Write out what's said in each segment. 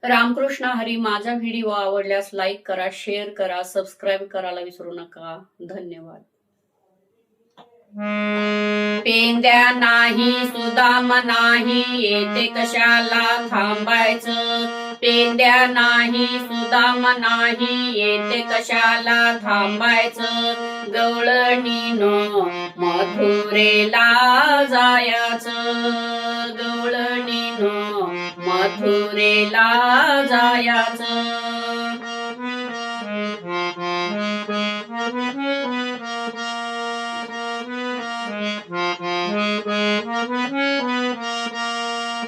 रामकृष्ण हरी. माझा व्हिडिओ आवडल्यास लाईक करा, शेअर करा, सबस्क्राईब करायला विसरू नका. धन्यवाद. पेंद्या नाही सुदाम नाही, येते कशाला थांबायचं. पेंद्या नाही सुदाम नाही, येते कशाला थांबायचं. गवळणीनो मथुरेला जायाचं. गवळणीनो मथुरेला जायाचं.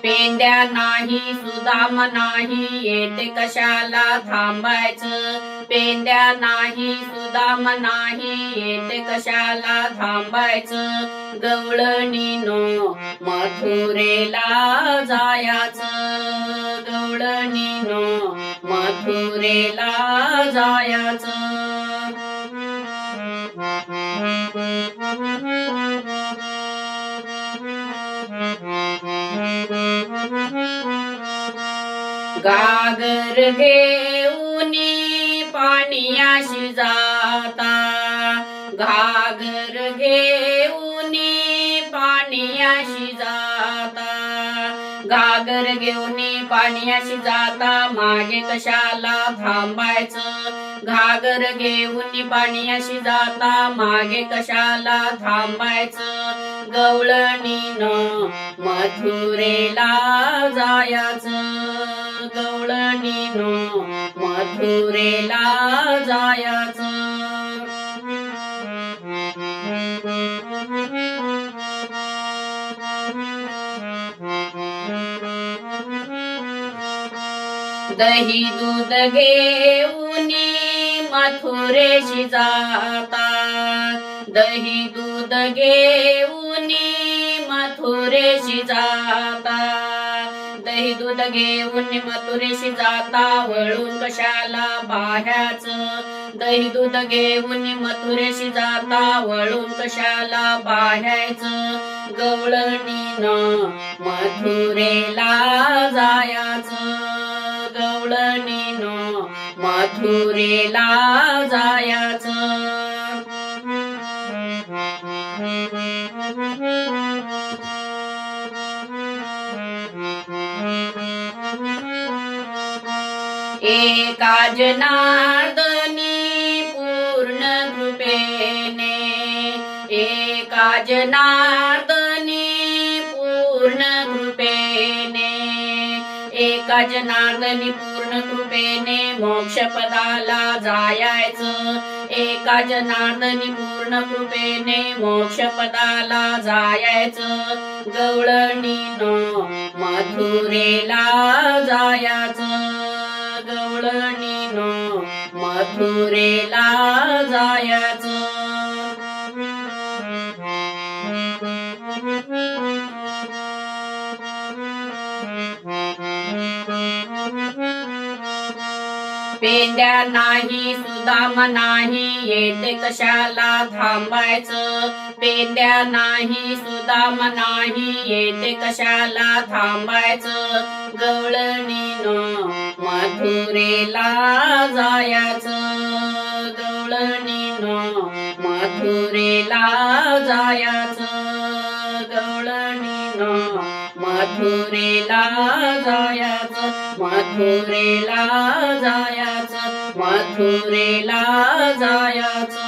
पेंद्या नाही सुदाम नाही, येते कशाला थांबायचं. पेंद्या नाही सुदाम नाही, येते कशाला थांबायचं. गवळणीनो मथुरेला जायाचं. गवळणीनो मथुरेला जायाचं. गागर घेऊनी पाण्याशी जाता. घागर घेऊनी पाण्याशी जाता. घागर घेऊनी पाण्याशी जाता, मागे कशाला थांबायचं. घागर घेऊनी पाण्याशी जाता, मागे कशाला थांबायचं. गवळणीनं मथुरेला जायाचं. गवळणीनं मथुरेला जायाचं. दही दूध घेऊनी मथुरेशी जाता. दही दूध घेऊनी मथुरेशी जाता. दही दूध घेऊन मथुरेशी जाता, वळून कशाला बाह्याचं. दही दूध घेऊन मथुरेशी जाता, वळून कशाला बाह्याचं. गवळणीनं मथुरेला जायाचं. गवळणीनं मथुरेला जायाचं. एका जनार्दनी पूर्ण कृपेने. एका जनार्दनी पूर्ण कृपेने. एका जनार्दनी पूर्ण कृपेने मोक्षपदाला जायाचं. एका जनार्दनी पूर्ण कृपेने मोक्षपदाला जायाचं. गवळणीनं मथुरेला जायाचं. गवळणीनं मथुरेला जायाचं. पेंद्या नाही सुदाम नाही, येते कशाला थांबायचं. पेंद्या नाही सुदाम नाही, येते कशाला थांबायचं. गवळणीनं मथुरेला जायाचं. गवळणीनं मथुरेला जायाचं. गवळणीनं मथुरेला जायाचं. मथुरेला जायाचं. मथुरेला जायाचं.